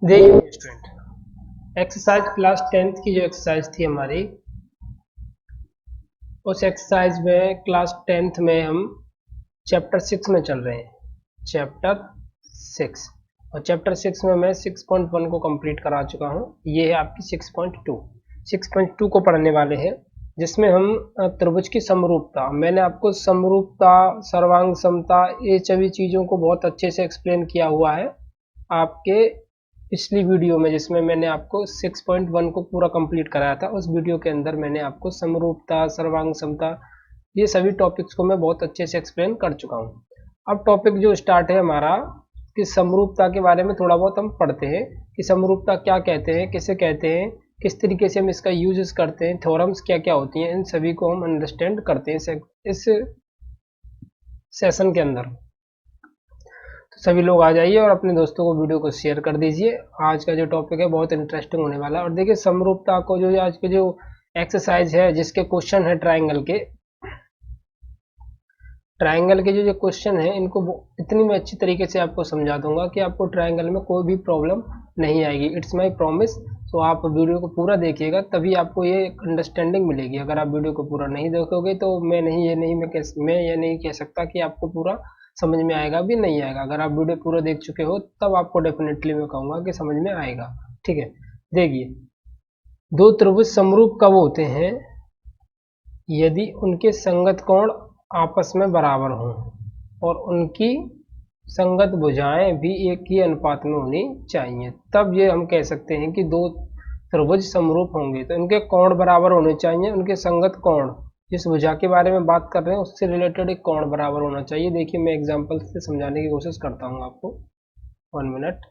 देखिए student, exercise class 10th की जो एक्सरसाइज थी हमारी, उस एक्सरसाइज में क्लास 10th में हम चैप्टर 6 में चल रहे हैं। चैप्टर 6 और चैप्टर 6 में मैं 6.1 को कंप्लीट करा चुका हूँ। ये है आपकी 6.2 को पढ़ने वाले हैं, जिसमें हम त्रिभुज की समरूपता, मैंने आपको समरूपता, सर्वांग समता, ये सभी चीज़ों को बहुत अच्छे से एक्सप्लेन किया हुआ है आपके पिछली वीडियो में, जिसमें मैंने आपको 6.1 को पूरा कंप्लीट कराया था। उस वीडियो के अंदर मैंने आपको समरूपता, सर्वांग समता, ये सभी टॉपिक्स को मैं बहुत अच्छे से एक्सप्लेन कर चुका हूँ। अब टॉपिक जो स्टार्ट है हमारा, कि समरूपता के बारे में थोड़ा बहुत हम पढ़ते हैं कि समरूपता क्या कहते हैं, किसे कहते हैं, किस तरीके से हम इसका यूजेस करते हैं, थ्योरम्स क्या क्या होती हैं, इन सभी को हम अंडरस्टैंड करते हैं इस सेशन के अंदर। तो सभी लोग आ जाइए और अपने दोस्तों को वीडियो को शेयर कर दीजिए। आज का जो टॉपिक है बहुत इंटरेस्टिंग होने वाला है। और देखिए समरूपता को जो आज के जो एक्सरसाइज है, जिसके क्वेश्चन है ट्राइंगल के जो क्वेश्चन है, इनको इतनी मैं अच्छी तरीके से आपको समझा दूंगा कि आपको ट्राइंगल में कोई भी प्रॉब्लम नहीं आएगी। It's my promise. तो आप वीडियो को पूरा देखिएगा, तभी आपको ये अंडरस्टैंडिंग मिलेगी। अगर आप वीडियो को पूरा नहीं देखोगे तो मैं ये नहीं कह सकता कि आपको पूरा समझ में आएगा भी नहीं आएगा। अगर आप वीडियो पूरा देख चुके हो तब आपको डेफिनेटली मैं कहूँगा कि समझ में आएगा। ठीक है, देखिए, दो त्रिभुज समरूप कब होते हैं? यदि उनके संगत कोण आपस में बराबर हों और उनकी संगत भुजाएं भी एक ही अनुपात में होनी चाहिए, तब ये हम कह सकते हैं कि दो त्रिभुज समरूप होंगे। तो इनके कोण बराबर होने चाहिए, उनके संगत कोण, जिस भुजा के बारे में बात कर रहे हैं उससे रिलेटेड एक कोण बराबर होना चाहिए। देखिए, मैं एग्जांपल से समझाने की कोशिश करता हूँ आपको। 1 मिनट।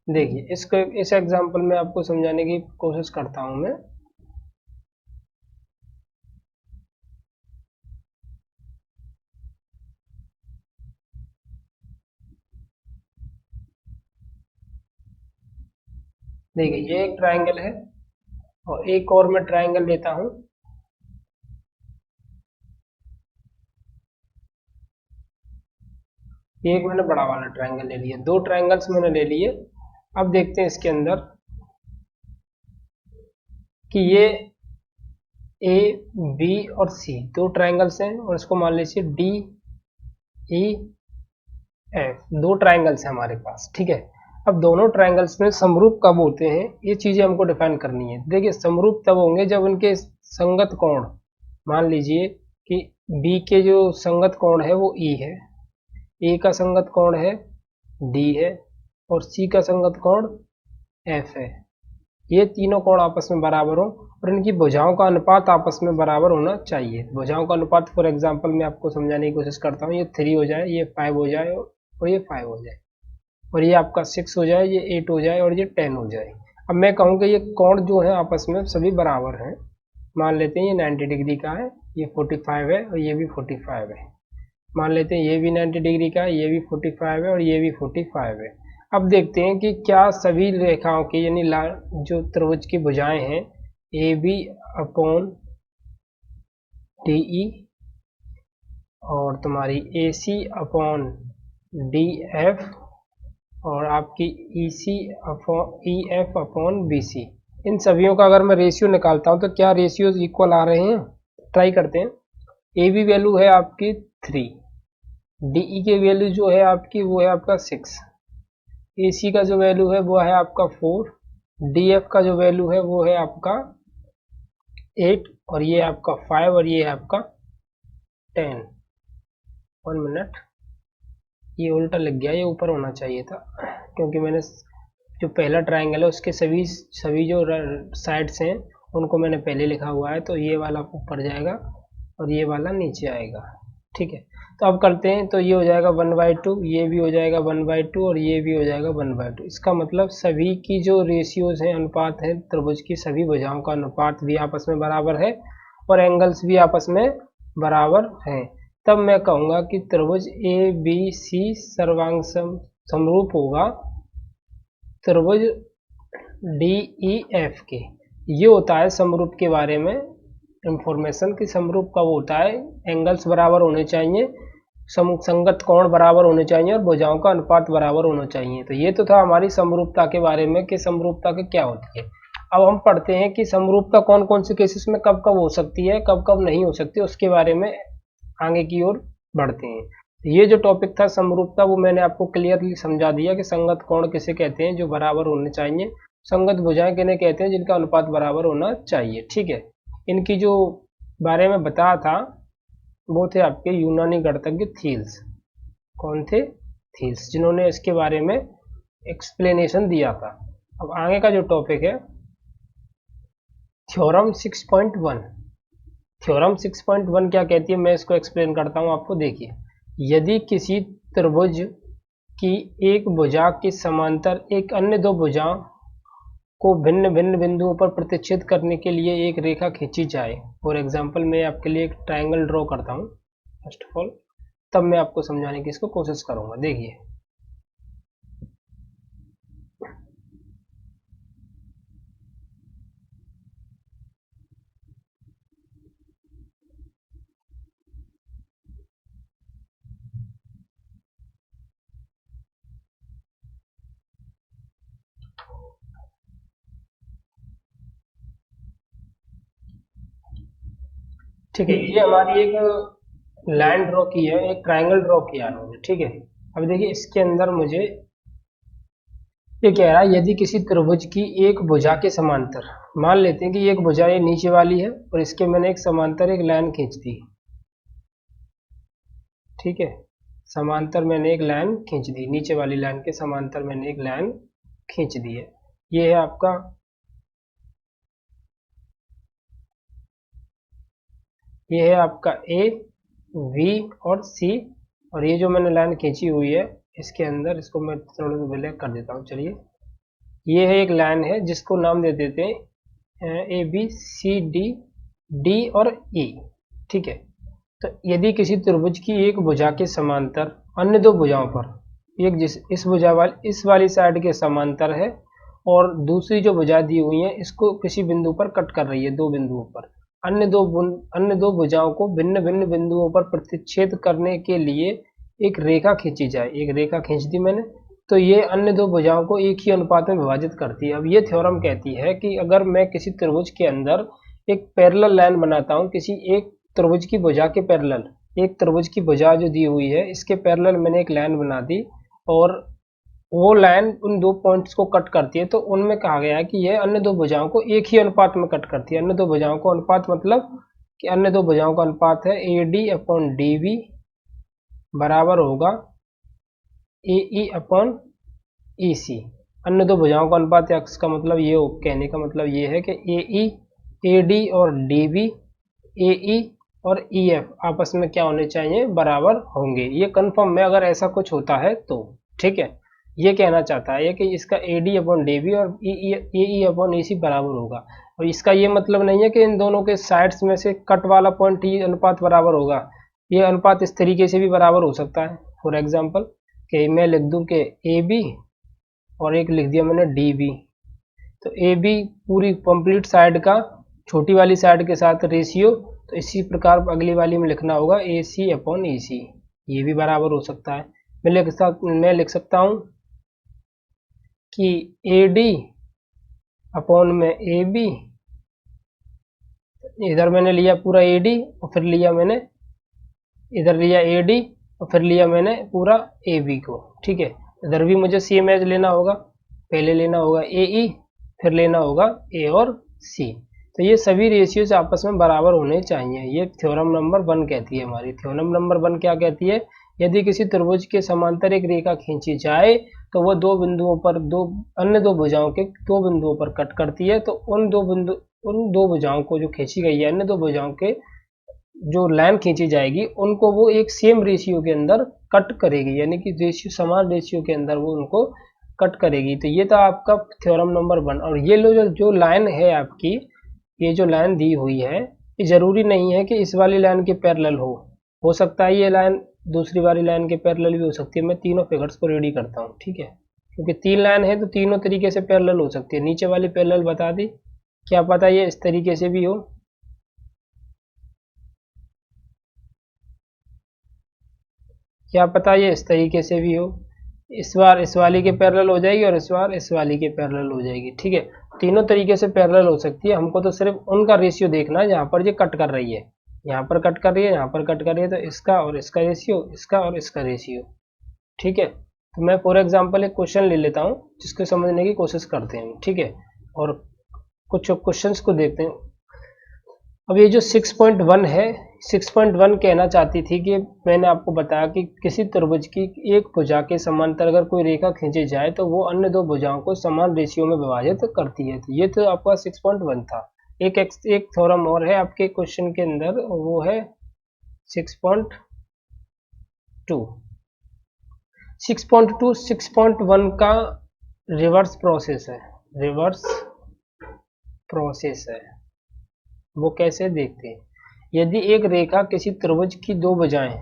देखिए, इस एग्जांपल में आपको समझाने की कोशिश करता हूँ मैं। देखिए, ये एक ट्रायंगल है और एक और मैं ट्रायंगल लेता हूँ। एक मैंने बड़ा वाला ट्रायंगल ले लिया, दो ट्रायंगल्स मैंने ले लिए। अब देखते हैं इसके अंदर कि ये ए, बी और सी दो ट्रायंगल्स हैं और इसको मान लीजिए डी, ई, एफ, दो ट्रायंगल्स हैं हमारे पास। ठीक है, अब दोनों ट्रायंगल्स में समरूप कब होते हैं, ये चीजें हमको डिफाइन करनी है। देखिए, समरूप तब होंगे जब उनके संगत कोण, मान लीजिए कि बी के जो संगत कोण है वो ई है, ए का संगत कोण है डी है और सी का संगत कोण एफ है। ये तीनों कोण आपस में बराबर हो और इनकी भुजाओं का अनुपात आपस में बराबर होना चाहिए। भुजाओं का अनुपात फॉर एग्जांपल मैं आपको समझाने की कोशिश करता हूँ। ये 3 हो जाए, ये 5 हो जाए और ये 5 हो जाए, और ये आपका 6 हो जाए, ये 8 हो जाए और ये 10 हो जाए। अब मैं कहूँ कि ये कोण जो है आपस में सभी बराबर हैं। मान लेते हैं ये 90 डिग्री का है, ये 45 है और ये भी 45 है। मान लेते हैं ये भी 90 डिग्री का है, ये भी 45 है और ये भी 45 है। अब देखते हैं कि क्या सभी रेखाओं की, यानी जो त्रिभुज की भुजाएं हैं, A B upon D E और तुम्हारी A C upon D F और आपकी E C upon E F upon B C, इन सभियों का अगर मैं रेशियो निकालता हूं तो क्या रेशियोज इक्वल आ रहे हैं? ट्राई करते हैं। ए बी वैल्यू है आपकी 3, डीई की वैल्यू जो है आपकी वो है आपका 6, ए सी का जो वैल्यू है वो है आपका 4, डी एफ का जो वैल्यू है वो है आपका 8 और ये आपका 5 और ये है आपका 10। 1 मिनट, ये उल्टा लग गया, ये ऊपर होना चाहिए था, क्योंकि मैंने जो पहला ट्रायंगल है उसके सभी जो साइड्स हैं उनको मैंने पहले लिखा हुआ है, तो ये वाला ऊपर जाएगा और ये वाला नीचे आएगा। ठीक है, तो अब करते हैं। तो ये हो जाएगा 1/2, ये भी हो जाएगा 1/2 और ये भी हो जाएगा 1/2। इसका मतलब सभी की जो रेशियोज हैं, अनुपात है त्रिभुज की, सभी भुजाओं का अनुपात भी आपस में बराबर है और एंगल्स भी आपस में बराबर हैं। तब मैं कहूँगा कि त्रिभुज ए बी सी सर्वांग समरूप होगा त्रिभुज डी ई एफ के। ये होता है समरूप के बारे में इंफॉर्मेशन, कि समरूप कब होता है, एंगल्स बराबर होने चाहिए, संगत कोण बराबर होने चाहिए और भुजाओं का अनुपात बराबर होना चाहिए। तो ये तो था हमारी समरूपता के बारे में कि समरूपता के क्या होती है। अब हम पढ़ते हैं कि समरूपता कौन कौन से केसेस में कब कब हो सकती है, कब कब नहीं हो सकती, उसके बारे में आगे की ओर बढ़ते हैं। ये जो टॉपिक था समरूपता, वो मैंने आपको क्लियरली समझा दिया कि संगत कोण किसे कहते हैं जो बराबर होने चाहिए, संगत भुजाएं किन्हें कहते हैं जिनका अनुपात बराबर होना चाहिए। ठीक है, इनकी जो बारे में बताया था वो थे आपके यूनानी गणितज्ञ थील्स। कौन थे? थील्स, जिन्होंने इसके बारे में एक्सप्लेनेशन दिया था। अब आगे का जो टॉपिक है थ्योरम 6.1। थ्योरम 6.1 क्या कहती है, मैं इसको एक्सप्लेन करता हूं आपको। देखिए, यदि किसी त्रिभुज की एक भुजा के समांतर एक अन्य दो भुजाओं को भिन्न भिन्न बिंदुओं पर प्रतिच्छेद करने के लिए एक रेखा खींची जाए। फॉर एग्जाम्पल मैं आपके लिए एक ट्रायंगल ड्रॉ करता हूँ फर्स्ट ऑफ ऑल, तब मैं आपको समझाने की इसको कोशिश करूंगा। देखिए, ठीक है, ये हमारी एक लाइन ड्रॉ की है, एक ट्रायंगल ड्रॉ किया है हमने। ठीक है, अब देखिए इसके अंदर मुझे ये कह रहा है यदि किसी त्रिभुज की एक भुजा के समांतर, मान लेते हैं कि एक भुजा ये नीचे वाली है और इसके मैंने एक समांतर एक लाइन खींच दी। ठीक है, समांतर मैंने एक लाइन खींच दी, नीचे वाली लाइन के समांतर मैंने एक लाइन खींच दी है। ये है आपका, ये है आपका ए, वी और सी, और ये जो मैंने लाइन खींची हुई है इसके अंदर, इसको मैं थोड़ा सा ब्लैक कर देता हूँ। चलिए, ये है एक लाइन है जिसको नाम दे देते हैं A B C D, D और ई। ठीक है, तो यदि किसी त्रिभुज की एक भुजा के समांतर अन्य दो भुजाओं पर, एक इस भुजा वाली इस वाली साइड के समांतर है और दूसरी जो भुजा दी हुई है इसको किसी बिंदु पर कट कर रही है, दो बिंदुओं पर, अन्य दो भुजाओं को भिन्न भिन्न बिंदुओं पर प्रतिच्छेद करने के लिए एक रेखा खींची जाए। एक रेखा खींच दी मैंने, तो ये अन्य दो भुजाओं को एक ही अनुपात में विभाजित करती है। अब ये थ्योरम कहती है कि अगर मैं किसी त्रिभुज के अंदर एक पैरेलल लाइन बनाता हूँ, किसी एक त्रिभुज की भुजा के पैरेलल, एक त्रिभुज की भुजा जो दी हुई है इसके पैरेलल मैंने एक लाइन बना दी और वो लाइन उन दो पॉइंट्स को कट करती है, तो उनमें कहा गया है कि यह अन्य दो भुजाओं को एक ही अनुपात में कट करती है। अन्य दो भुजाओं को अनुपात मतलब कि अन्य दो भुजाओं का अनुपात है A D upon D V बराबर होगा ए ई अपॉन ई सी। अन्य दो भुजाओं का अनुपात एक्स का मतलब ये, कहने का मतलब ये है कि ए ई, ए डी और डी वी, ए ई और ई एफ आपस में क्या होने चाहिए, बराबर होंगे। ये कंफर्म है अगर ऐसा कुछ होता है तो। ठीक है, ये कहना चाहता है कि इसका A D upon D V और ई अपॉन ई सी बराबर होगा। और इसका ये मतलब नहीं है कि इन दोनों के साइड्स में से कट वाला पॉइंट ही अनुपात बराबर होगा। ये अनुपात इस तरीके से भी बराबर हो सकता है। फॉर एग्जाम्पल कि मैं लिख दूं कि ए बी और एक लिख दिया मैंने डी बी, तो ए बी पूरी कंप्लीट साइड का छोटी वाली साइड के साथ रेशियो, तो इसी प्रकार अगली वाली में लिखना होगा ए सी अपॉन ई सी, ये भी बराबर हो सकता है। मैं लिख सकता हूँ कि ए डी अपॉन में ए बी, इधर मैंने लिया पूरा ए डी और फिर लिया मैंने इधर लिया ए डी और फिर लिया मैंने पूरा ए बी को। ठीक है, इधर भी मुझे सेम एज लेना होगा, पहले लेना होगा ए ई, फिर लेना होगा ए और सी। तो ये सभी रेशियोज आपस में बराबर होने चाहिए। ये थ्योरम नंबर 1 कहती है हमारी। थ्योरम नंबर 1 क्या कहती है, यदि किसी त्रिभुज के समांतर एक रेखा खींची जाए तो वह दो बिंदुओं पर, दो अन्य दो भुजाओं के दो बिंदुओं पर कट करती है, तो उन दो भुजाओं को जो खींची गई है, अन्य दो भुजाओं के जो लाइन खींची जाएगी उनको वो एक सेम रेशियो के अंदर कट करेगी, यानी कि रेशियो, समान रेशियो के अंदर वो उनको कट करेगी। तो ये था आपका थ्योरम नंबर 1। और ये लो जो लाइन है आपकी, ये जो लाइन दी हुई है, ये जरूरी नहीं है कि इस वाली लाइन के पैरेलल हो सकता है ये लाइन दूसरी वाली लाइन के पैरेलल भी हो सकती है। मैं तीनों फिगर्स को रेडी करता हूँ। ठीक है, क्योंकि 3 लाइन है तो तीनों तरीके से पैरेलल हो सकती है। नीचे वाली पैरेलल बता दी, क्या पता ये इस तरीके से भी हो। क्या पता ये इस तरीके से भी हो, इस बार इस वाली के पैरेलल हो जाएगी और इस बार इस वाली के पैरेलल हो जाएगी। ठीक है, तीनों तरीके से पैरेलल हो सकती है, हमको तो सिर्फ उनका रेशियो देखना है जहाँ पर ये कट कर रही है, यहाँ पर कट कर रही है, यहाँ पर कट कर रही है, तो इसका और इसका रेशियो, इसका और इसका रेशियो। ठीक है, तो मैं फॉर एग्जांपल एक क्वेश्चन ले लेता हूँ जिसको समझने की कोशिश करते हैं। ठीक है, और कुछ क्वेश्चंस को देखते हैं। अब ये जो 6.1 है, 6.1 कहना चाहती थी कि मैंने आपको बताया कि किसी त्रिभुज की एक भुजा के समांतर अगर कोई रेखा खींची जाए तो वो अन्य दो भुजाओं को समान रेशियो में विभाजित करती है। तो ये तो आपका 6.1 था। एक थ्योरम और है आपके क्वेश्चन के अंदर, वो है 6.2। 6.2 6.1 का रिवर्स प्रोसेस है, रिवर्स प्रोसेस है। वो कैसे देखते हैं, यदि एक रेखा किसी त्रिभुज की दो भुजाएं,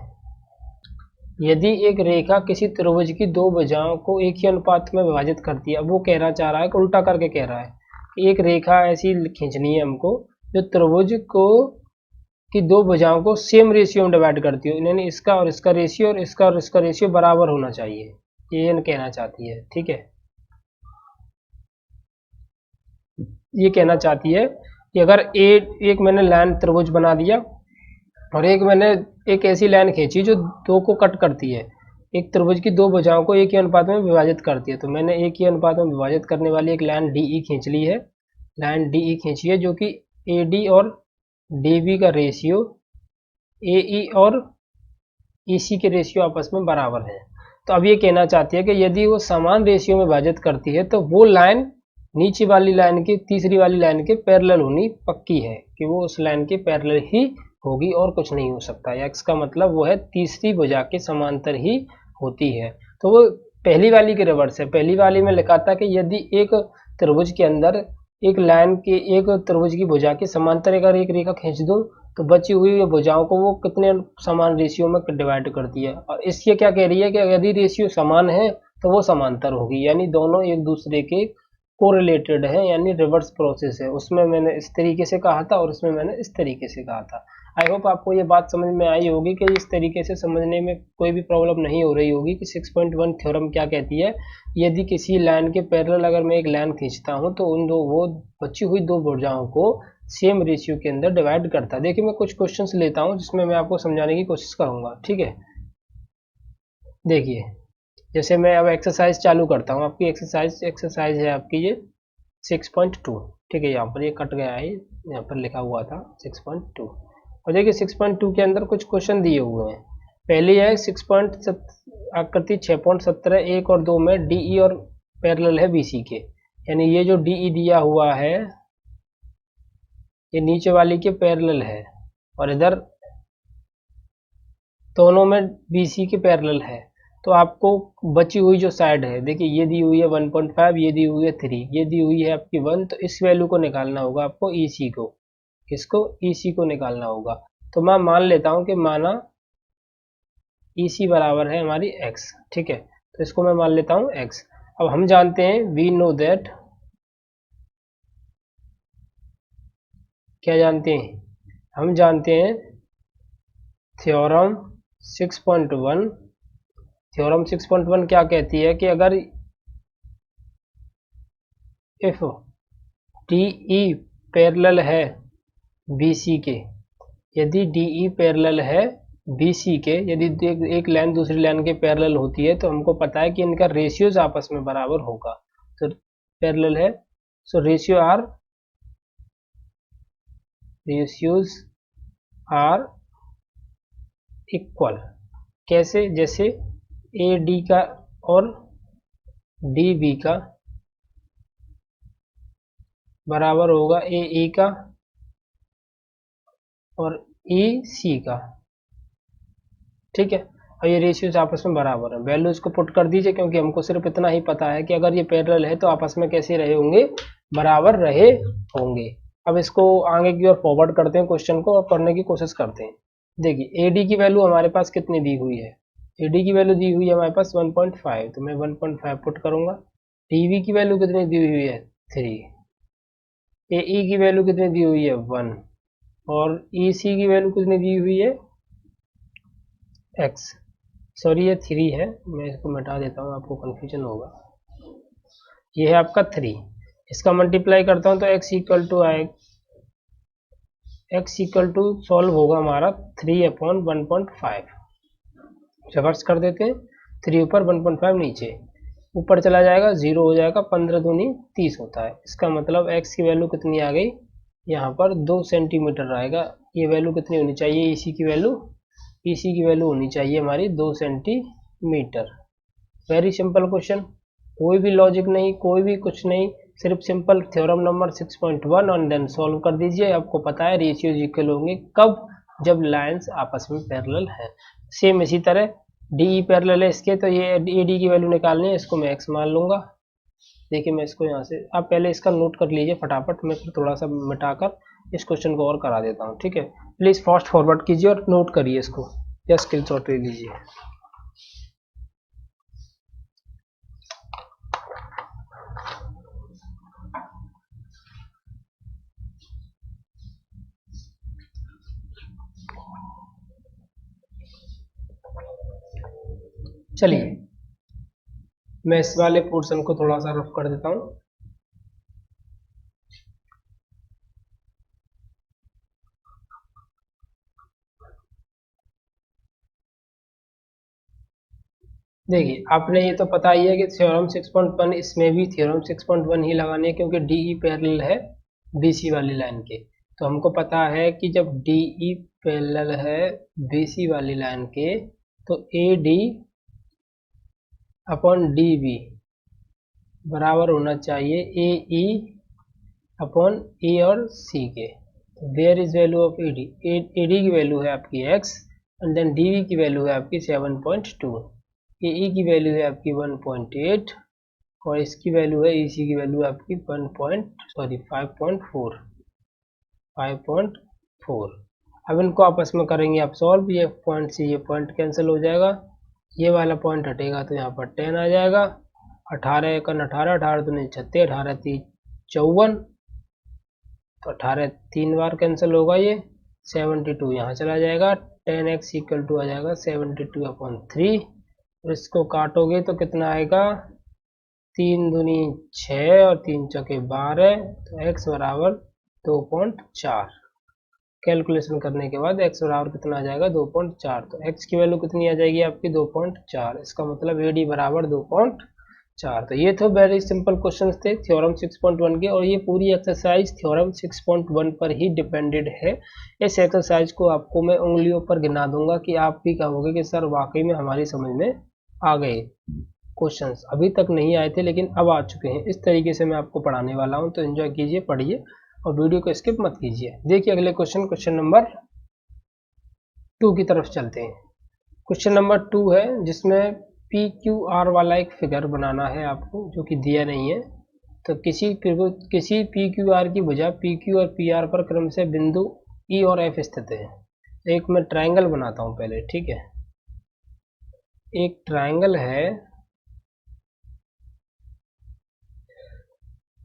यदि एक रेखा किसी त्रिभुज की दो भुजाओं को एक ही अनुपात में विभाजित करती है। अब वो कहना चाह रहा है कि उल्टा करके कह रहा है कि एक रेखा ऐसी खींचनी है हमको जो त्रिभुज को की दो भुजाओं को सेम रेशियो में डिवाइड करती हो, यानी इसका और इसका रेशियो और इसका रेशियो बराबर होना चाहिए, ये कहना चाहती है। ठीक है, ये कहना चाहती है कि अगर एक मैंने लाइन त्रिभुज बना दिया और एक मैंने एक ऐसी लाइन खींची जो दो को कट करती है, एक त्रिभुज की दो भुजाओं को एक ही अनुपात में विभाजित करती है, तो मैंने एक ही अनुपात में विभाजित करने वाली एक लाइन डी ई खींच ली है, लाइन डी ई खींची है जो कि ए डी और डी बी का रेशियो ए ई और ई सी के रेशियो आपस में बराबर है। तो अब ये कहना चाहती है कि यदि वो समान रेशियो में विभाजित करती है तो वो लाइन नीचे वाली लाइन की तीसरी वाली लाइन के पैरेलल होनी पक्की है, कि वो उस लाइन के पैरेलल ही होगी और कुछ नहीं हो सकता। एक्स का मतलब वो है तीसरी भुजा के समांतर ही होती है। तो वो पहली वाली के रिवर्स है। पहली वाली में लिखा था कि यदि एक त्रिभुज के अंदर एक लाइन के एक त्रिभुज की भुजा के समांतर अगर एक रेखा खींच दूं तो बची हुई भुजाओं को वो कितने समान रेशियो में डिवाइड करती है, और इसलिए क्या कह रही है कि यदि रेशियो समान है तो वो समांतर होगी, यानी दोनों एक दूसरे के कोरिलेटेड है, यानी रिवर्स प्रोसेस है। उसमें मैंने इस तरीके से कहा था और उसमें मैंने इस तरीके से कहा था। आई होप आपको ये बात समझ में आई होगी कि इस तरीके से समझने में कोई भी प्रॉब्लम नहीं हो रही होगी कि 6.1 थ्योरम क्या कहती है। यदि किसी लाइन के पैरेलल अगर मैं एक लाइन खींचता हूँ तो उन दो वो बची हुई दो भुजाओं को सेम रेशियो के अंदर डिवाइड करता है। देखिए मैं कुछ क्वेश्चंस लेता हूँ जिसमें मैं आपको समझाने की कोशिश करूंगा। ठीक है, देखिए जैसे मैं अब एक्सरसाइज चालू करता हूँ, आपकी एक्सरसाइज है आपकी ये 6.2। ठीक है, यहाँ पर ये कट गया है, यहाँ पर लिखा हुआ था 6.2। और देखिए 6.2 के अंदर कुछ क्वेश्चन दिए हुए हैं। पहली है 6. आकृति 6.17 1 और 2 में डीई और पैरेलल है बीसी के, यानी ये जो डीई दिया हुआ है ये नीचे वाली के पैरेलल है और इधर दोनों में बीसी के पैरेलल है। तो आपको बची हुई जो साइड है, देखिए ये दी हुई है 1.5, ये दी हुई है 3, ये दी हुई है आपकी 1, तो इस वैल्यू को निकालना होगा आपको ईसी को, किसको, ईसी को निकालना होगा। तो मैं मान लेता हूं कि माना ईसी बराबर है हमारी एक्स। ठीक है, तो इसको मैं मान लेता हूं एक्स। अब हम जानते हैं, वी नो दैट, क्या जानते हैं, हम जानते हैं थ्योरम 6.1, थ्योरम 6.1 क्या कहती है कि अगर इफ डीई पैरेलल है बीसी के, यदि डीई पैरेलल है बीसी के, यदि एक लाइन दूसरी लाइन के पैरेलल होती है तो हमको पता है कि इनका रेशियोज आपस में बराबर होगा। तो पैरेलल है, सो रेशियोज आर इक्वल। कैसे, जैसे ए डी का और डी बी का बराबर होगा ए ई का और ई सी का। ठीक है, और ये रेशियोज आपस में बराबर है। वैल्यूज को पुट कर दीजिए, क्योंकि हमको सिर्फ इतना ही पता है कि अगर ये पैरेलल है तो आपस में कैसे रहे होंगे, बराबर रहे होंगे। अब इसको आगे की ओर फॉरवर्ड करते हैं, क्वेश्चन को पढ़ने की कोशिश करते हैं। देखिए एडी की वैल्यू हमारे पास कितनी दी हुई है, एडी की वैल्यू दी हुई है हमारे पास 1.5, तो मैं 1.5 पुट करूंगा। टीवी की वैल्यू कितनी दी हुई है 3, एई की वैल्यू कितनी दी हुई है 1, और ईसी की वैल्यू कितनी दी हुई है x। सॉरी ये 3 है, मैं इसको मिटा देता हूँ, आपको कन्फ्यूजन होगा। ये है आपका 3, इसका मल्टीप्लाई करता हूँ तो x इक्वल टू आए, x इक्वल टू सॉल्व होगा हमारा 3/1.5। रिवर्स कर देते हैं, 3 ऊपर 1.5 नीचे, ऊपर चला जाएगा 0 हो जाएगा, 15 दूनी 30 होता है। इसका मतलब x की वैल्यू कितनी आ गई, यहाँ पर 2 सेंटीमीटर आएगा। ये वैल्यू कितनी होनी चाहिए, इसी की वैल्यू होनी चाहिए हमारी 2 सेंटीमीटर। वेरी सिंपल क्वेश्चन, कोई भी लॉजिक नहीं, कोई भी कुछ नहीं, सिर्फ सिंपल थ्योरम नंबर 6.1 और देन सॉल्व कर दीजिए। आपको पता है रेशियोज इक्वल होंगे कब, जब लाइंस आपस में पैरेलल है। सेम इसी तरह डी पैरेलल है इसके, तो ये ए डी की वैल्यू निकालनी है, इसको मैं एक्स मान लूंगा। देखिए मैं इसको यहाँ से, आप पहले इसका नोट कर लीजिए फटाफट, मैं फिर थोड़ा सा मिटाकर इस क्वेश्चन को और करा देता हूँ, ठीक है। प्लीज़ फास्ट फॉरवर्ड कीजिए और नोट करिए इसको, या स्क्रीनशॉट ले लीजिए। चलिए मैं इस वाले पोर्शन को थोड़ा सा रफ कर देता हूँ। देखिए आपने ये तो पता ही है कि थ्योरम 6.1, इसमें भी थ्योरम 6.1 ही लगानी है क्योंकि डीई पैरेलल है बीसी वाली लाइन के। तो हमको पता है कि जब डीई पैरेलल है बीसी वाली लाइन के, तो A D upon D B बराबर होना चाहिए ए ई अपॉन ए और सी के। Where is value of A D, A D की वैल्यू है आपकी x, and then D B की वैल्यू है आपकी 7.2, ए ई की वैल्यू है आपकी 1.8, और इसकी वैल्यू है इसी की वैल्यू है आपकी 5.4। अब इनको आपस में करेंगे आप सॉल्व, ये पॉइंट से ये पॉइंट कैंसिल हो जाएगा, ये वाला पॉइंट हटेगा तो यहाँ पर 10 आ जाएगा। 18 एकन 18, 18 दूनी 36, 18 3 54, तो 18 3 बार कैंसिल होगा, ये 72 यहाँ चला जाएगा, 10x इक्वल टू आ जाएगा 72/3। और इसको काटोगे तो कितना आएगा, 3 दूनी 6 और 3 चौके 12, तो x बराबर 2.4। कैलकुलेशन करने के बाद x बराबर कितना आ जाएगा 2.4, तो x की वैल्यू कितनी आ जाएगी आपकी 2.4। इसका मतलब AD बराबर 2.4। तो ये तो वेरी सिंपल क्वेश्चंस थे थ्योरम 6.1 के, और ये पूरी एक्सरसाइज थ्योरम 6.1 पर ही डिपेंडेड है। इस एक्सरसाइज को आपको मैं उंगलियों पर गिना दूंगा कि आप भी कहोगे कि सर वाकई में हमारी समझ में आ गए। क्वेश्चंस अभी तक नहीं आए थे लेकिन अब आ चुके हैं। इस तरीके से मैं आपको पढ़ाने वाला हूं, तो एंजॉय कीजिए, पढ़िए और वीडियो को स्किप मत कीजिए। देखिए अगले क्वेश्चन नंबर 2 की तरफ चलते हैं। क्वेश्चन नंबर 2 है जिसमें पी क्यू आर वाला एक फिगर बनाना है आपको, जो कि दिया नहीं है। तो किसी पी क्यू आर की भुजा पी क्यू और पी आर पर क्रम से बिंदु ई और एफ स्थित है। एक मैं ट्रायंगल बनाता हूं पहले, ठीक है। एक ट्रायंगल है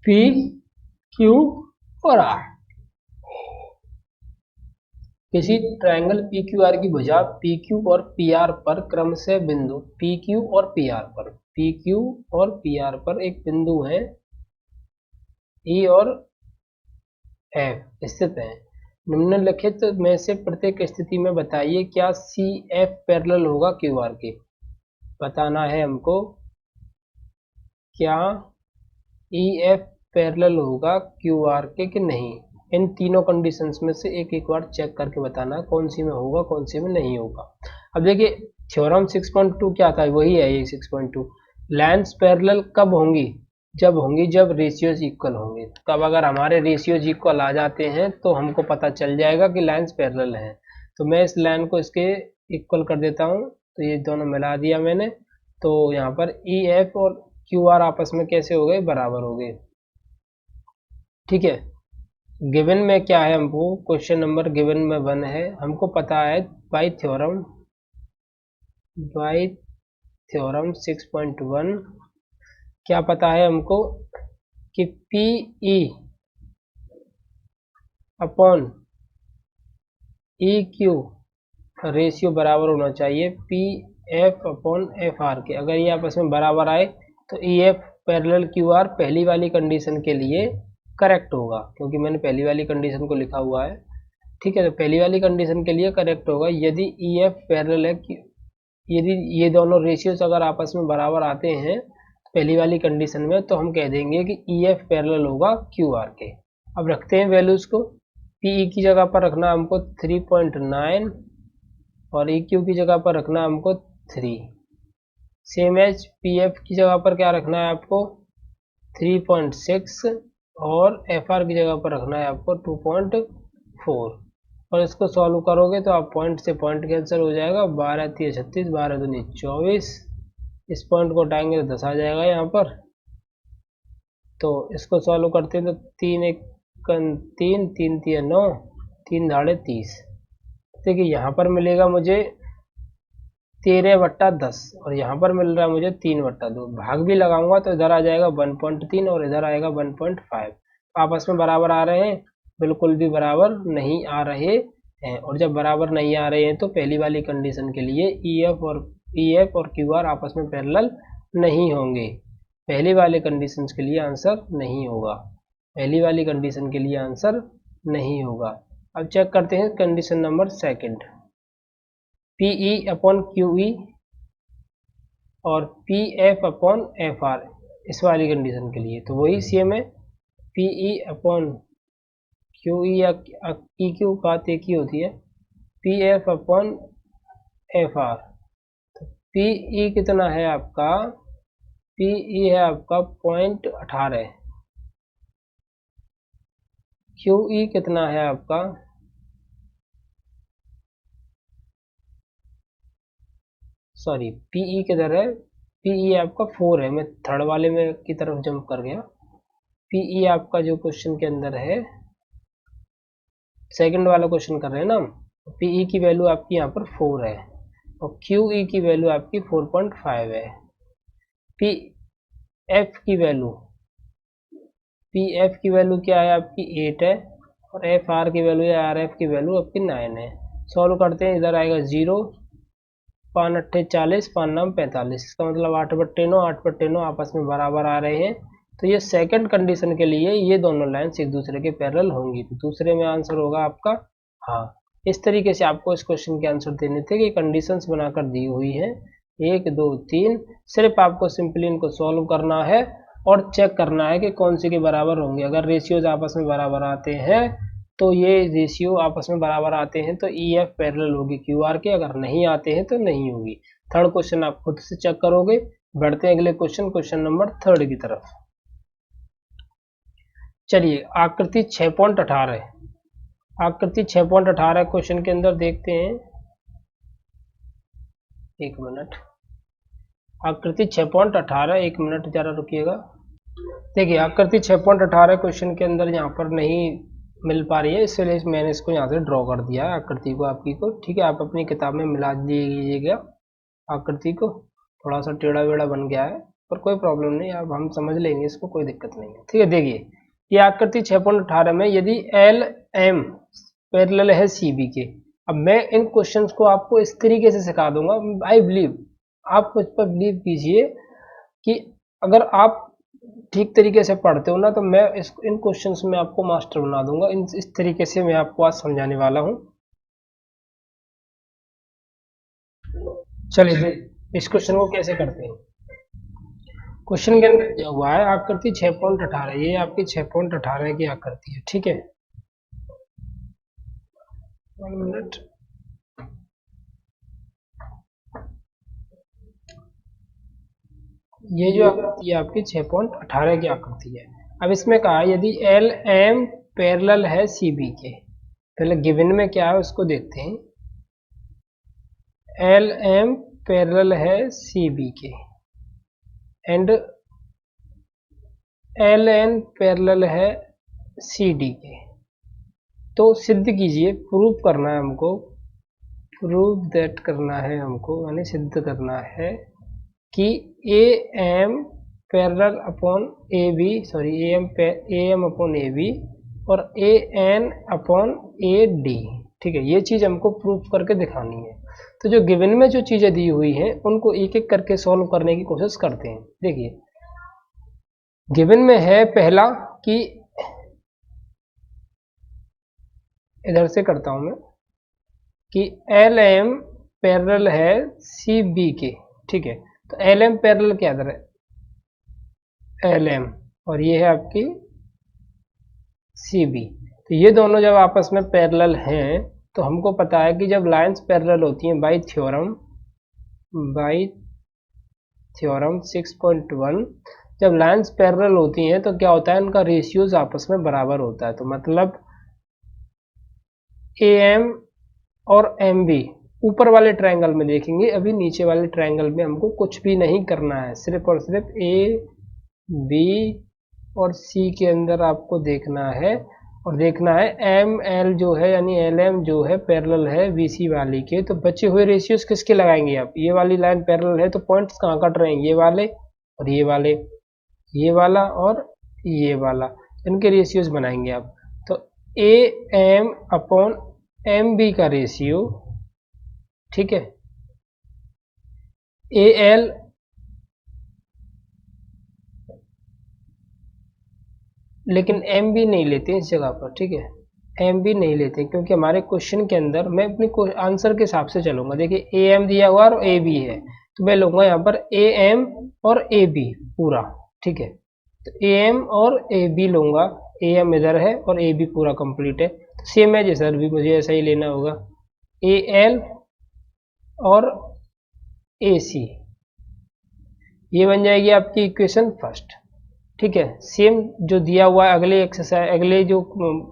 पी क्यू और आर। किसी ट्रायंगल पी क्यू आर की भुजा पी क्यू और पी आर पर क्रम से बिंदु पी क्यू और पी आर पर, पी क्यू और पी आर पर एक बिंदु है ई और एफ स्थित है। निम्नलिखित में से प्रत्येक स्थिति में बताइए क्या सी एफ पैरेलल होगा क्यू आर के। बताना है हमको क्या ई एफ पैरेलल होगा क्यू आर के कि नहीं। इन तीनों कंडीशंस में से एक एक बार चेक करके बताना कौन सी में होगा कौन सी में नहीं होगा। अब देखिए थ्योरम 6.2 क्या था, वही है ये 6.2। लाइन्स पैरेलल कब होंगी, जब होंगी जब रेशियोज इक्वल होंगे। तब अगर हमारे रेशियोज इक्वल आ जाते हैं तो हमको पता चल जाएगा कि लाइन्स पैरेलल हैं। तो मैं इस लाइन को इसके इक्वल कर देता हूँ, तो ये दोनों मिला दिया मैंने। तो यहाँ पर ई एफ और क्यू आर आपस में कैसे हो गए, बराबर हो गए, ठीक है। गिवन में क्या है, हमको क्वेश्चन नंबर गिवन में 1 है। हमको पता है बाय थ्योरम 6.1 क्या पता है हमको कि P E upon E Q ratio बराबर होना चाहिए P F upon F are के अगर ये आपस में बराबर आए तो E F parallel Q R पहली वाली कंडीशन के लिए करेक्ट होगा, क्योंकि मैंने पहली वाली कंडीशन को लिखा हुआ है। ठीक है, तो पहली वाली कंडीशन के लिए करेक्ट होगा यदि ई एफ पैरेलल है, यदि ये दोनों रेशियोज अगर आपस में बराबर आते हैं पहली वाली कंडीशन में, तो हम कह देंगे कि ई एफ पैरेलल होगा क्यू आर के। अब रखते हैं वैल्यूज को। पी ई की जगह पर रखना हमको 3.9 और ई क्यू की जगह पर रखना हमको 3। सेम एज पी एफ की जगह पर क्या रखना है आपको 3.6 और एफ आर की जगह पर रखना है आपको 2.4। और इसको सॉल्व करोगे तो आप पॉइंट से पॉइंट कैंसिल हो जाएगा, 12 3 36, 12 दूनी 24। इस पॉइंट को उठाएंगे तो 10 आ जाएगा यहाँ पर। तो इसको सॉल्व करते हैं तो 3 1 3, 3 3 9, 3 दाड़े 30। देखिए यहाँ पर मिलेगा मुझे 13/10 और यहाँ पर मिल रहा है मुझे 3/2। भाग भी लगाऊंगा तो इधर आ जाएगा 1.3 और इधर आएगा 1.5। आपस में बराबर आ रहे हैं? बिल्कुल भी बराबर नहीं आ रहे हैं। और जब बराबर नहीं आ रहे हैं तो पहली वाली कंडीशन के लिए ई एफ और क्यू आर आपस में पैरेलल नहीं होंगे। पहली वाले कंडीशन के लिए आंसर नहीं होगा, पहली वाली कंडीशन के लिए आंसर नहीं होगा। अब चेक करते हैं condition number second, P E upon Q E और P F upon F R इस वाली कंडीशन के लिए तो वही सेम है। P E upon Q E या ई क्यू बात एक ही होती है। P F upon F R, तो पी ई कितना है आपका, पी ई है आपका 0.18, क्यू ई कितना है आपका, सॉरी पी ई किधर है, पी ई आपका 4 है, मैं थर्ड वाले में की तरफ जंप कर गया। पी ई आपका जो क्वेश्चन के अंदर है, सेकंड वाला क्वेश्चन कर रहे हैं ना हम, पी ई की वैल्यू आपकी यहाँ पर 4 है और क्यू ई की वैल्यू आपकी 4.5 है। पी एफ की वैल्यू, पी एफ की वैल्यू क्या है आपकी 8 है और एफ आर की वैल्यू या आर एफ की वैल्यू आपकी 9 है। सॉल्व करते हैं, इधर आएगा 0, 5 8 40, 5 9 45, इसका मतलब 8/9, 8/9 आपस में बराबर आ रहे हैं। तो ये सेकंड कंडीशन के लिए ये दोनों लाइन्स एक दूसरे के पैरेलल होंगी, तो दूसरे में आंसर होगा आपका हाँ। इस तरीके से आपको इस क्वेश्चन के आंसर देने थे कि कंडीशंस बनाकर दी हुई हैं 1 2 3, सिर्फ आपको सिंपली इनको सॉल्व करना है और चेक करना है कि कौन सी के बराबर होंगे। अगर रेशियोज आपस में बराबर आते हैं तो ये रेशियो आपस में बराबर आते हैं तो ई एफ पैरेलल होगी क्यू आर के, अगर नहीं आते हैं तो नहीं होगी। थर्ड क्वेश्चन आप खुद से चेक करोगे। बढ़ते हैं अगले क्वेश्चन, क्वेश्चन नंबर 3 की तरफ। चलिए आकृति 6.18, आकृति 6.18 क्वेश्चन के अंदर देखते हैं, एक मिनट, आकृति 6.18, एक मिनट जरा रुकिएगा। देखिए आकृति 6.18 क्वेश्चन के अंदर यहाँ पर नहीं मिल पा रही है, इसलिए मैंने इसको यहाँ से ड्रॉ कर दिया है आकृति को आपकी को। ठीक है, आप अपनी किताब में मिला दीजिएगा आकृति को, थोड़ा सा टेढ़ा वेढ़ा बन गया है पर कोई प्रॉब्लम नहीं, अब हम समझ लेंगे इसको, कोई दिक्कत नहीं है। ठीक है, देखिए ये आकृति 6.18 में यदि एल एम पैरेलल है सी बी के, अब मैं इन क्वेश्चंस को आपको इस तरीके से सिखा दूंगा, आई बिलीव आप मुझ पर बिलीव कीजिए कि अगर आप ठीक तरीके से पढ़ते हो ना तो मैं इन क्वेश्चंस में आपको मास्टर बना दूंगा। इस तरीके से मैं आपको आज समझाने वाला हूं। चलिए इस क्वेश्चन को कैसे करते हैं। क्वेश्चन के अंदर क्या हुआ है, आकृति 6.18, ये आपकी 6.18 की आकृति है। ठीक है, 1 मिनट, ये जो आकृति है आपकी 6.18 की आकृति है। अब इसमें कहा यदि एल एम पैरेलल है सी बी के, पहले गिवन में क्या है उसको देखते हैं। एल एम पैरेलल है सी बी के एंड एल एन पैरेलल है सी डी के, तो सिद्ध कीजिए, प्रूव करना है हमको, प्रूव दैट करना है हमको, यानी सिद्ध करना है कि A M parallel upon A B, sorry A M upon A B और A N upon A D. ठीक है, ये चीज़ हमको प्रूफ करके दिखानी है। तो जो गिवन में जो चीजें दी हुई हैं उनको एक एक करके सॉल्व करने की कोशिश करते हैं। देखिए गिवन में है पहला कि इधर से करता हूं मैं कि एल एम पैरेलल है सी बी के, ठीक है। तो एल एम पैरेलल क्या है, एल एम, और ये है आपकी सी बी। तो ये दोनों जब आपस में पैरेलल हैं तो हमको पता है कि जब लाइंस पैरेलल होती हैं बाय थ्योरम 6.1, जब लाइंस पैरेलल होती हैं तो क्या होता है, उनका रेशियोज आपस में बराबर होता है। तो मतलब ए एम और एम बी ऊपर वाले ट्रायंगल में देखेंगे, अभी नीचे वाले ट्रायंगल में हमको कुछ भी नहीं करना है, सिर्फ और सिर्फ ए बी और सी के अंदर आपको देखना है, और देखना है एम एल जो है यानी एल एम जो है पैरेलल है वी सी वाली के। तो बचे हुए रेशियोज किसके लगाएंगे आप, ये वाली लाइन पैरेलल है तो पॉइंट्स कहाँ कट रहे हैं, ये वाले और ये वाले, ये वाला और ये वाला, इनके रेशियोज बनाएंगे आप। तो A M upon M B का रेशियो, ठीक है, ए एल लेकिन एम बी नहीं लेते इस जगह पर, ठीक है, एम बी नहीं लेते क्योंकि हमारे क्वेश्चन के अंदर मैं अपनी आंसर के हिसाब से चलूंगा। देखिए ए एम दिया हुआ और ए बी है तो मैं लूंगा यहाँ पर ए एम और ए बी पूरा, ठीक है। तो ए एम और ए बी लूंगा, ए एम इधर है और ए बी पूरा कंप्लीट है। तो सेम है जैसा भी मुझे ऐसा ही लेना होगा, ए एल और ए सी, ये बन जाएगी आपकी इक्वेशन फर्स्ट, ठीक है। सेम जो दिया हुआ है अगले एक्सरसाइज, अगले जो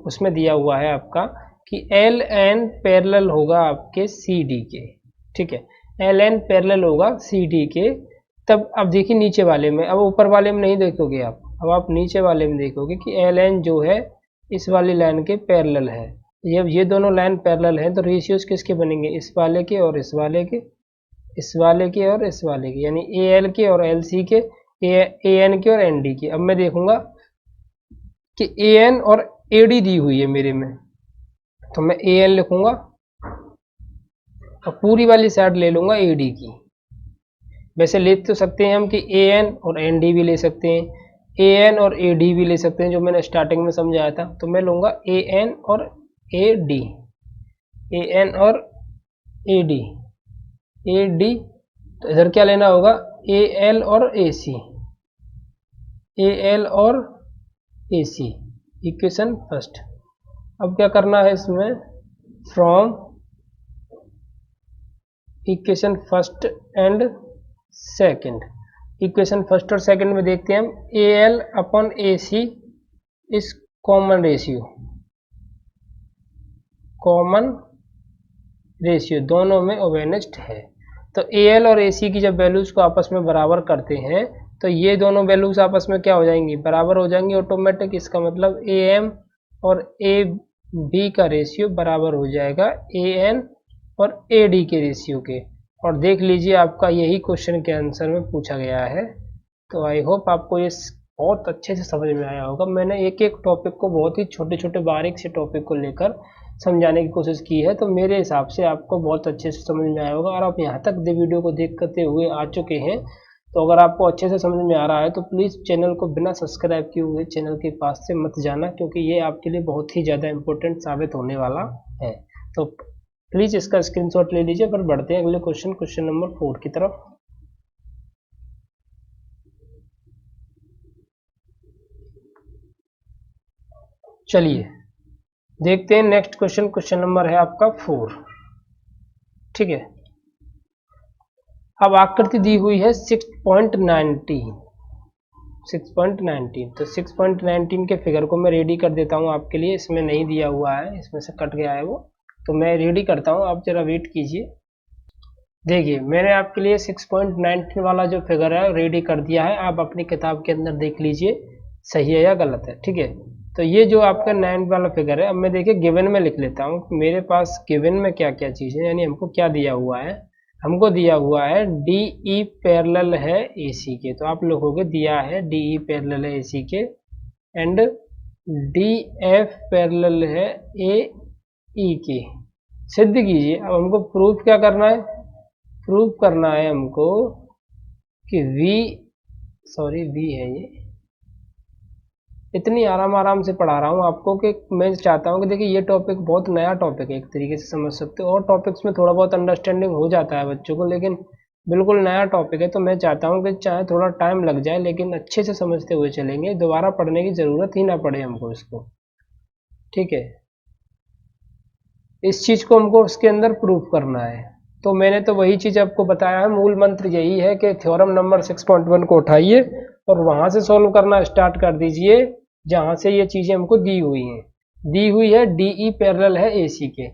उसमें दिया हुआ है आपका कि एल एन पैरेलल होगा आपके सी डी के, ठीक है, एल एन पैरेलल होगा सी डी के। तब अब देखिए नीचे वाले में, अब ऊपर वाले में नहीं देखोगे आप, अब आप नीचे वाले में देखोगे कि एल एन जो है इस वाली लाइन के पैरेलल है। जब ये दोनों लाइन पैरेलल हैं तो रेशियोज किसके बनेंगे, इस वाले के और इस वाले के, इस वाले के और इस वाले के, यानी ए एल के और एल सी के, ए एन के और एन डी की। अब मैं देखूंगा कि ए एन और ए डी दी हुई है मेरे में, तो मैं ए एन लिखूंगा और पूरी वाली साइड ले लूंगा ए डी की। वैसे ले तो सकते हैं हम कि ए एन और एन डी भी ले सकते हैं, ए एन और ए डी भी ले सकते हैं जो मैंने स्टार्टिंग में समझाया था। तो मैं लूंगा ए एन और ए डी, ए एन और ए डी, ए डी। तो इधर क्या लेना होगा, ए एल और ए सी, ए एल और ए सी, इक्वेशन फर्स्ट। अब क्या करना है इसमें, from equation first and second, equation first और सेकंड में देखते हैं हम ए एल अपॉन ए सी इस कॉमन रेशियो, कॉमन रेशियो दोनों में ओवेनेस्ट है। तो ए एल और ए सी की जब वैल्यूज को आपस में बराबर करते हैं तो ये दोनों वैल्यूज आपस में क्या हो जाएंगी, बराबर हो जाएंगी ऑटोमेटिक। इसका मतलब ए एम और ए बी का रेशियो बराबर हो जाएगा ए एन और ए डी के रेशियो के। और देख लीजिए आपका यही क्वेश्चन के आंसर में पूछा गया है। तो आई होप आपको ये बहुत अच्छे से समझ में आया होगा। मैंने एक एक टॉपिक को बहुत ही छोटे छोटे बारीक से टॉपिक को लेकर समझाने की कोशिश की है, तो मेरे हिसाब से आपको बहुत अच्छे से समझ में आया होगा। और आप यहाँ तक वीडियो को देख करते हुए आ चुके हैं, तो अगर आपको अच्छे से समझ में आ रहा है तो प्लीज़ चैनल को बिना सब्सक्राइब किए हुए चैनल के पास से मत जाना, क्योंकि ये आपके लिए बहुत ही ज़्यादा इम्पोर्टेंट साबित होने वाला है। तो प्लीज़ इसका स्क्रीनशॉट ले लीजिए। पर बढ़ते हैं अगले क्वेश्चन, क्वेश्चन नंबर 4 की तरफ। चलिए देखते हैं नेक्स्ट क्वेश्चन। क्वेश्चन नंबर है आपका 4, ठीक है। अब आकृति दी हुई है 6.19, 6.19। तो 6.19 के फिगर को मैं रेडी कर देता हूँ आपके लिए। इसमें नहीं दिया हुआ है, इसमें से कट गया है वो, तो मैं रेडी करता हूँ, आप जरा वेट कीजिए। देखिए मैंने आपके लिए 6.19 वाला जो फिगर है रेडी कर दिया है। आप अपनी किताब के अंदर देख लीजिए सही है या गलत है, ठीक है। तो ये जो आपका 9 वाला फिगर है, अब मैं देखिए गिवन में लिख लेता हूँ मेरे पास गिवन में क्या क्या चीज़ है, यानी हमको क्या दिया हुआ है। हमको दिया हुआ है डी ई पैरेलल है ए सी के, तो आप लिखोगे दिया है डी ई पैरेलल है ए सी के, एंड डी एफ पैरेलल है ए ई के। सिद्ध कीजिए। अब हमको प्रूफ क्या करना है, प्रूव करना है हमको कि वी है ये। इतनी आराम आराम से पढ़ा रहा हूँ आपको कि मैं चाहता हूँ कि देखिए ये टॉपिक बहुत नया टॉपिक है, एक तरीके से समझ सकते हो। और टॉपिक्स में थोड़ा बहुत अंडरस्टैंडिंग हो जाता है बच्चों को, लेकिन बिल्कुल नया टॉपिक है, तो मैं चाहता हूँ कि चाहे थोड़ा टाइम लग जाए लेकिन अच्छे से समझते हुए चलेंगे, दोबारा पढ़ने की ज़रूरत ही ना पड़े हमको इसको, ठीक है। इस चीज़ को हमको उसके अंदर प्रूफ करना है। तो मैंने तो वही चीज़ आपको बताया है, मूल मंत्र यही है कि थ्योरम नंबर 6.1 को उठाइए और वहाँ से सॉल्व करना स्टार्ट कर दीजिए जहाँ से ये चीज़ें हमको दी हुई हैं। दी हुई है DE पैरेलल है AC के।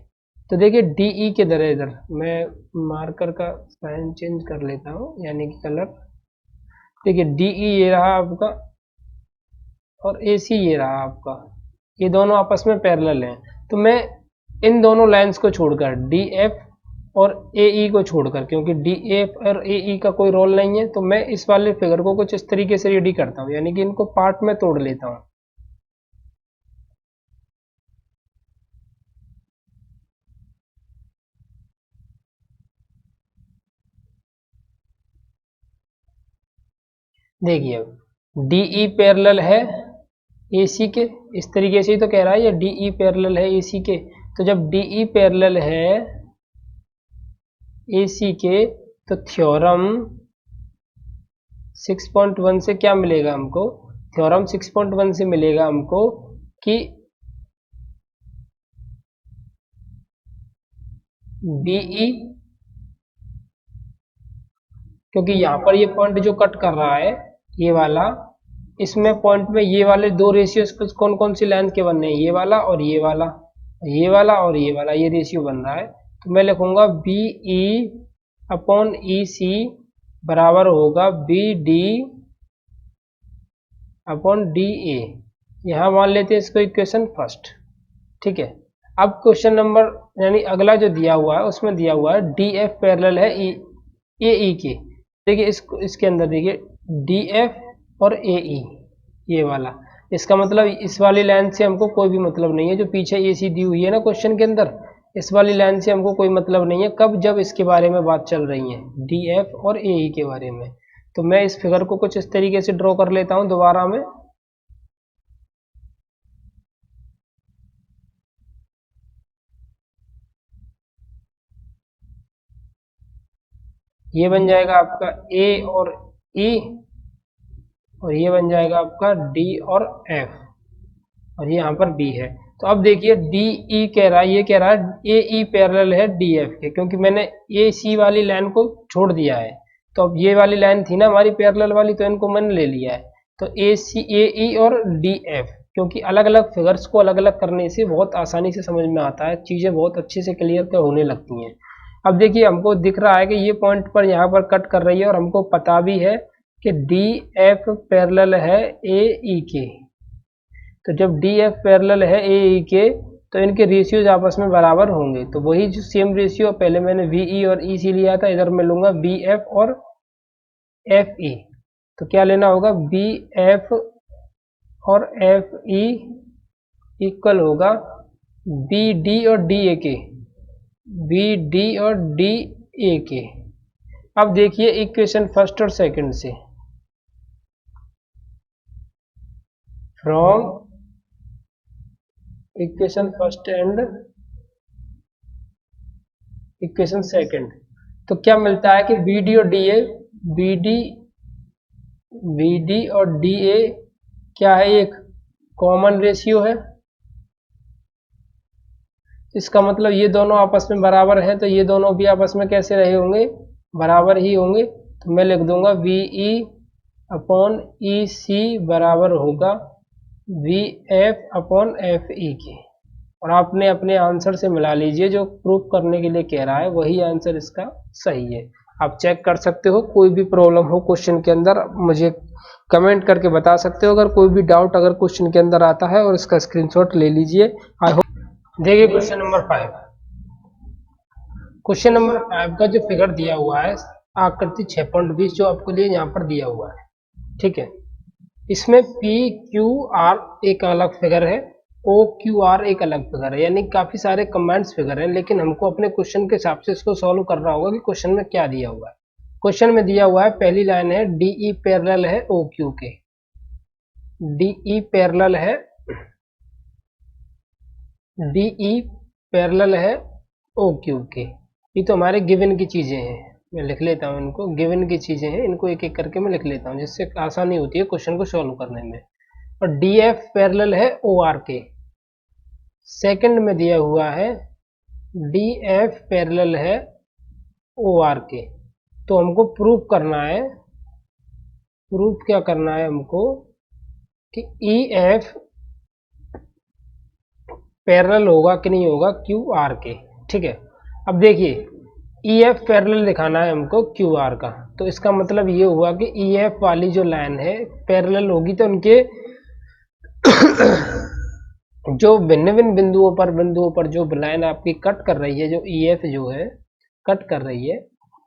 तो देखिए DE के इधर मैं मार्कर का साइन चेंज कर लेता हूँ, यानी कि कलर। देखिए DE ये रहा आपका और AC ये रहा आपका, ये दोनों आपस में पैरेलल हैं। तो मैं इन दोनों लाइंस को छोड़कर DF और AE को छोड़कर, क्योंकि DF और AE का कोई रोल नहीं है, तो मैं इस वाले फिगर को कुछ इस तरीके से रेडी करता हूँ, यानी कि इनको पार्ट में तोड़ लेता हूँ। देखिए अब DE पैरेलल है AC के, इस तरीके से ही तो कह रहा है ये DE पैरेलल है AC के। तो जब DE पैरेलल है AC के, तो थ्योरम 6.1 से क्या मिलेगा हमको? थ्योरम 6.1 से मिलेगा हमको कि BE, क्योंकि यहाँ पर ये पॉइंट जो कट कर रहा है ये वाला, इसमें पॉइंट में ये वाले दो रेशियोज कौन कौन सी लेंथ के बनने हैं? ये वाला और ये वाला, ये वाला और ये वाला, ये रेशियो बन रहा है। तो मैं लिखूंगा BE अपॉन EC बराबर होगा BD अपॉन DA। यहाँ मान लेते हैं इसको इक्वेशन फर्स्ट, ठीक है। अब क्वेश्चन नंबर यानी अगला जो दिया हुआ है उसमें दिया हुआ है DF पैरेलल है AE के। देखिए इसके अंदर देखिए DF और AE ये वाला, इसका मतलब इस वाली लाइन से हमको कोई भी मतलब नहीं है, जो पीछे AC दी हुई है ना क्वेश्चन के अंदर, इस वाली लाइन से हमको कोई मतलब नहीं है। कब? जब इसके बारे में बात चल रही है DF और AE के बारे में। तो मैं इस फिगर को कुछ इस तरीके से ड्रॉ कर लेता हूँ दोबारा में। ये बन जाएगा आपका A और E, और ये बन जाएगा आपका D और F, और ये यहाँ पर B है। तो अब देखिए DE कह रहा है, ये कह रहा है AE पैरेलल है DF के, क्योंकि मैंने AC वाली लाइन को छोड़ दिया है। तो अब ये वाली लाइन थी ना हमारी पैरेलल वाली, तो इनको मैंने ले लिया है। तो AE और DF, क्योंकि अलग अलग फिगर्स को अलग अलग करने से बहुत आसानी से समझ में आता है, चीज़ें बहुत अच्छे से क्लियर होने लगती हैं। अब देखिए हमको दिख रहा है कि ये पॉइंट पर यहाँ पर कट कर रही है, और हमको पता भी है कि DF पैरेलल है AE के। तो जब DF पैरेलल है AE के, तो इनके रेशियोज आपस में बराबर होंगे। तो वही जो सेम रेशियो पहले मैंने VE और EC लिया था, इधर मैं लूंगा BF और FE। तो क्या लेना होगा? BF और FE इक्वल होगा BD और DA के, BD और DA के। अब देखिए इक्वेशन फर्स्ट और सेकंड से, from equation first and equation second, तो क्या मिलता है कि BD और DA, BD और DA क्या है? एक कॉमन रेशियो है। इसका मतलब ये दोनों आपस में बराबर है, तो ये दोनों भी आपस में कैसे रहे होंगे? बराबर ही होंगे। तो मैं लिख दूंगा VE अपॉन EC बराबर होगा VF अपॉन FE के। और आपने अपने आंसर से मिला लीजिए, जो प्रूफ करने के लिए कह रहा है वही आंसर इसका सही है। आप चेक कर सकते हो, कोई भी प्रॉब्लम हो क्वेश्चन के अंदर मुझे कमेंट करके बता सकते हो। अगर कोई भी डाउट अगर क्वेश्चन के अंदर आता है, और इसका स्क्रीनशॉट ले लीजिए। I hope. देखिए क्वेश्चन नंबर 5, क्वेश्चन नंबर 5 का जो फिगर दिया हुआ है आकृति 6.20 जो आपको लिए यहाँ पर दिया हुआ है, ठीक है। इसमें PQR एक अलग फिगर है, ओ क्यू आर एक अलग फिगर है, यानी काफी सारे कमेंट्स फिगर हैं, लेकिन हमको अपने क्वेश्चन के हिसाब से इसको सॉल्व करना होगा कि क्वेश्चन में क्या दिया हुआ है। क्वेश्चन में दिया हुआ है, पहली लाइन है डीई पैरेलल है ओ क्यू के, डीई पैरेलल है, डीई पैरेलल है ओ क्यू के। ये तो हमारे गिवन की चीजें हैं, मैं लिख लेता हूँ इनको, गिवन की चीजें हैं, इनको एक एक करके मैं लिख लेता हूँ जिससे आसानी होती है क्वेश्चन को सॉल्व करने में। और डी एफ पैरेलल है ओ आर के, सेकंड में दिया हुआ है डी एफ पैरेलल है ओ आर के। तो हमको प्रूफ करना है, प्रूफ क्या करना है हमको कि ई एफ पैरेलल होगा कि नहीं होगा क्यू आर के। ठीक है, अब देखिए ई एफ पैरेलल दिखाना है हमको क्यू आर का, तो इसका मतलब ये हुआ कि ई एफ वाली जो लाइन है पैरेलल होगी, तो उनके जो भिन्न भिन्न बिंदुओं पर जो लाइन आपकी कट कर रही है, जो ई एफ जो है कट कर रही है,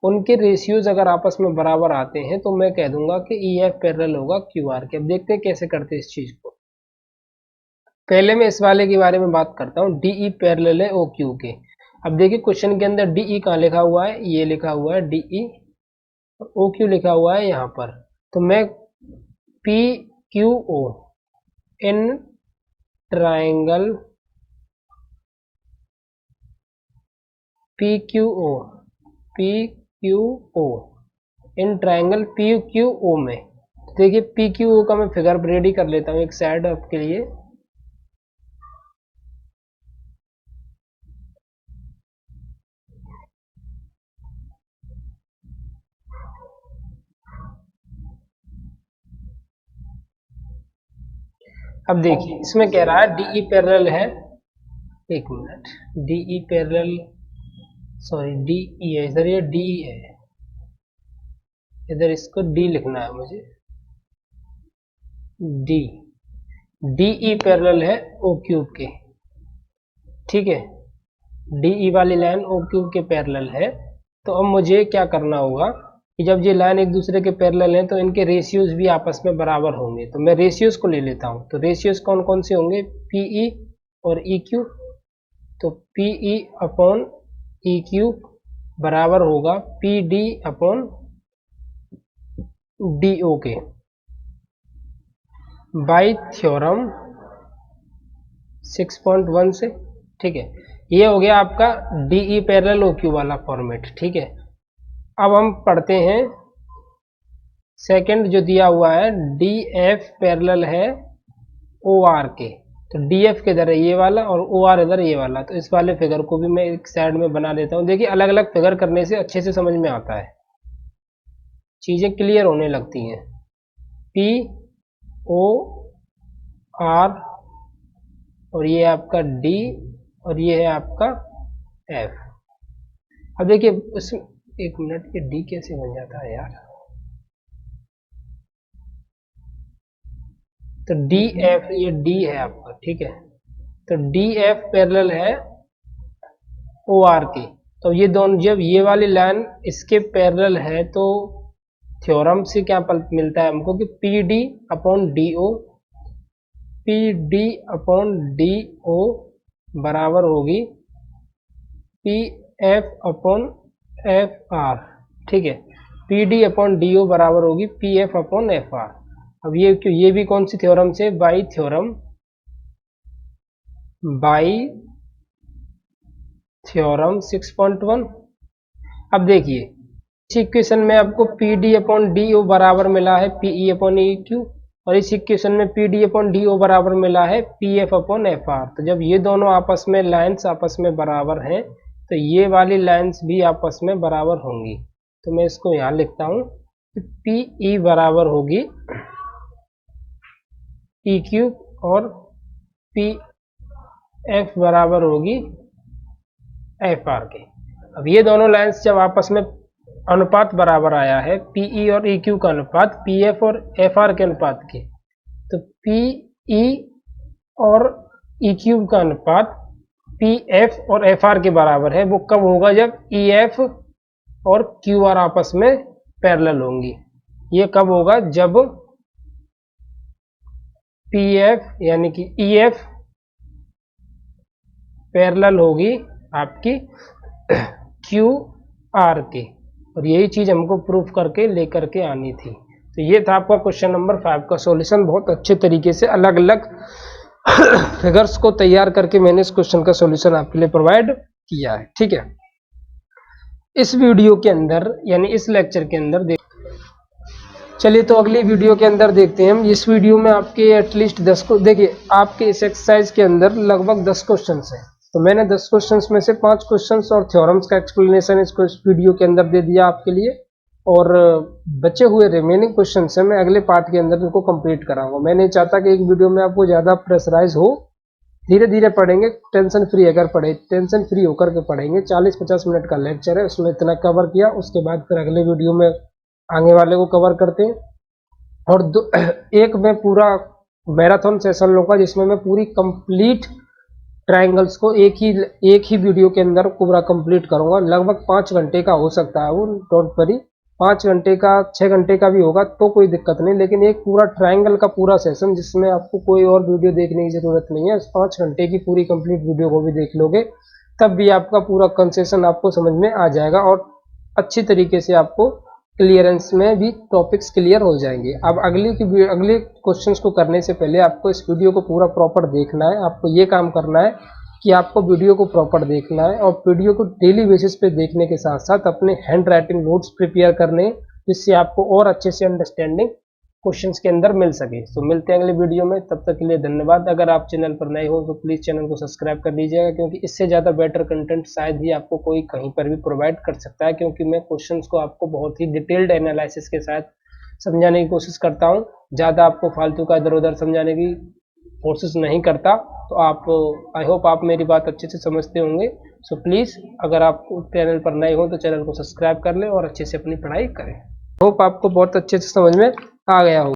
उनके रेशियोज अगर आपस में बराबर आते हैं तो मैं कह दूंगा कि ई एफ पैरेलल होगा क्यू आर के। अब देखते हैं कैसे करते हैं इस चीज को। पहले मैं इस वाले के बारे में बात करता हूँ, डीई पैरेलल है ओ क्यू के। अब देखिए क्वेश्चन के अंदर डीई कहाँ लिखा हुआ है, ये लिखा हुआ है डीई, ओ क्यू लिखा हुआ है यहाँ पर। तो मैं P Q O in triangle P Q O in triangle P Q O में, देखिए पी क्यू ओ का मैं फिगर रेडी कर लेता हूँ एक साइड आपके लिए। अब देखिए इसमें कह रहा है डीई पैरेलल है, एक minute, DE parallel, sorry DE है इधर, ये डी है इधर, इसको डी लिखना है मुझे, डी, डीई पैरेलल है ओ क्यूब के। ठीक है, डीई वाली लाइन ओ क्यूब के पैरेलल है। तो अब मुझे क्या करना होगा कि जब ये लाइन एक दूसरे के पैरेलल हैं तो इनके रेशियोज भी आपस में बराबर होंगे। तो मैं रेशियोज को ले लेता हूँ, तो रेशियोज कौन कौन से होंगे, पीई और ई क्यू। तो पीई अपॉन ई क्यू बराबर होगा P D upon D O के, बाई थ्योरम 6.1 से। ठीक है, ये हो गया आपका डीई पैरेलल ओ क्यू वाला फॉर्मेट। ठीक है, अब हम पढ़ते हैं सेकंड जो दिया हुआ है, डी एफ पैरेलल है ओ आर के। तो डी एफ किधर है, ये वाला, और ओ आर इधर ये वाला। तो इस वाले फिगर को भी मैं एक साइड में बना देता हूँ। देखिए अलग अलग फिगर करने से अच्छे से समझ में आता है, चीजें क्लियर होने लगती हैं। पी ओ आर और ये आपका डी और ये है आपका एफ। अब देखिए उस, एक मिनट, ये डी कैसे बन जाता है यार, तो डी एफ, ये डी है आपका। ठीक है, तो डी एफ पैरेलल है ओ आर के। तो ये दोनों, जब ये वाली लाइन इसके पैरेलल है तो थ्योरम से क्या मिलता है हमको कि P D upon D O, P D upon D O बराबर होगी P F upon F R. ठीक है, P D upon D O बराबर होगी P F upon F R. अब ये क्यों, ये भी कौन सी थ्योरम से, बाई थ्योरम, बाई थ्योरम 6.1। अब देखिए इस इक्वेशन में आपको P D upon D O बराबर मिला है पीई अपॉन ई क्यू, और इस इक्वेशन में P D upon D O बराबर मिला है P F upon F R. तो जब ये दोनों आपस में लाइन्स आपस में बराबर हैं तो ये वाली लाइन्स भी आपस में बराबर होंगी। तो मैं इसको यहाँ लिखता हूँ कि पी ई बराबर होगी ई क्यू और पी एफ बराबर होगी एफ आर के। अब ये दोनों लाइन्स जब आपस में अनुपात बराबर आया है, पीई और ई क्यू का अनुपात पीएफ और एफ आर के अनुपात के, तो पीई और ई क्यू का अनुपात पीएफ और एफ आर के बराबर है। वो कब होगा, जब ईएफ और क्यू आर आपस में पैरेलल होंगी। ये कब होगा, जब पीएफ यानी कि ईएफ पैरेलल होगी आपकी क्यू आर के, और यही चीज हमको प्रूफ करके लेकर के आनी थी। तो ये था आपका क्वेश्चन नंबर 5 का सॉल्यूशन। बहुत अच्छे तरीके से अलग अलग फिगर्स को तैयार करके मैंने इस क्वेश्चन का सॉल्यूशन आपके लिए प्रोवाइड किया है। ठीक है, इस वीडियो के अंदर यानी इस लेक्चर के अंदर चलिए तो अगली वीडियो के अंदर देखते हैं हम। इस वीडियो में आपके एटलीस्ट 10 को देखिए, आपके इस एक्सरसाइज के अंदर लगभग 10 क्वेश्चंस हैं। तो मैंने 10 क्वेश्चंस में से 5 क्वेश्चंस और थ्योरम्स का एक्सप्लेनेशन इसको इस वीडियो के अंदर दे दिया आपके लिए, और बचे हुए रिमेनिंग क्वेश्चंस हैं मैं अगले पार्ट के अंदर इनको कंप्लीट कराऊंगा। मैं नहीं चाहता कि एक वीडियो में आपको ज़्यादा प्रेशराइज हो, धीरे धीरे पढ़ेंगे, टेंशन फ्री अगर पढ़े, टेंशन फ्री होकर के पढ़ेंगे। 40-50 मिनट का लेक्चर है, उसमें इतना कवर किया, उसके बाद फिर अगले वीडियो में आगे वाले को कवर करते हैं। और एक मैं पूरा मैराथन सेशन लूंगा जिसमें मैं पूरी कंप्लीट ट्रायंगल्स को एक ही वीडियो के अंदर पूरा कंप्लीट करूंगा। लगभग 5 घंटे का हो सकता है वो, डोंट वरी, 5 घंटे का 6 घंटे का भी होगा तो कोई दिक्कत नहीं, लेकिन एक पूरा ट्रायंगल का पूरा सेशन जिसमें आपको कोई और वीडियो देखने की जरूरत नहीं है। 5 घंटे की पूरी कंप्लीट वीडियो को भी देख लोगे तब भी आपका पूरा कंसेशन आपको समझ में आ जाएगा, और अच्छी तरीके से आपको क्लियरेंस में भी टॉपिक्स क्लियर हो जाएंगे। अब अगले क्वेश्चंस को करने से पहले आपको इस वीडियो को पूरा प्रॉपर देखना है। आपको ये काम करना है कि आपको वीडियो को प्रॉपर देखना है, और वीडियो को डेली बेसिस पे देखने के साथ साथ अपने हैंड राइटिंग नोट्स प्रिपेयर करने, जिससे आपको और अच्छे से अंडरस्टैंडिंग क्वेश्चंस के अंदर मिल सके। तो मिलते हैं अगले वीडियो में, तब तक के लिए धन्यवाद। अगर आप चैनल पर नए हो तो प्लीज़ चैनल को सब्सक्राइब कर दीजिएगा, क्योंकि इससे ज़्यादा बेटर कंटेंट शायद ही आपको कोई कहीं पर भी प्रोवाइड कर सकता है, क्योंकि मैं क्वेश्चंस को आपको बहुत ही डिटेल्ड एनालिसिस के साथ समझाने की कोशिश करता हूँ। ज़्यादा आपको फालतू का इधर उधर समझाने की कोशिश नहीं करता। तो आप, आई होप आप मेरी बात अच्छे से समझते होंगे। सो प्लीज़ अगर आप चैनल पर नए हो तो चैनल को सब्सक्राइब कर लें और अच्छे से अपनी पढ़ाई करें। होप आपको बहुत अच्छे से समझ में आ गया हो।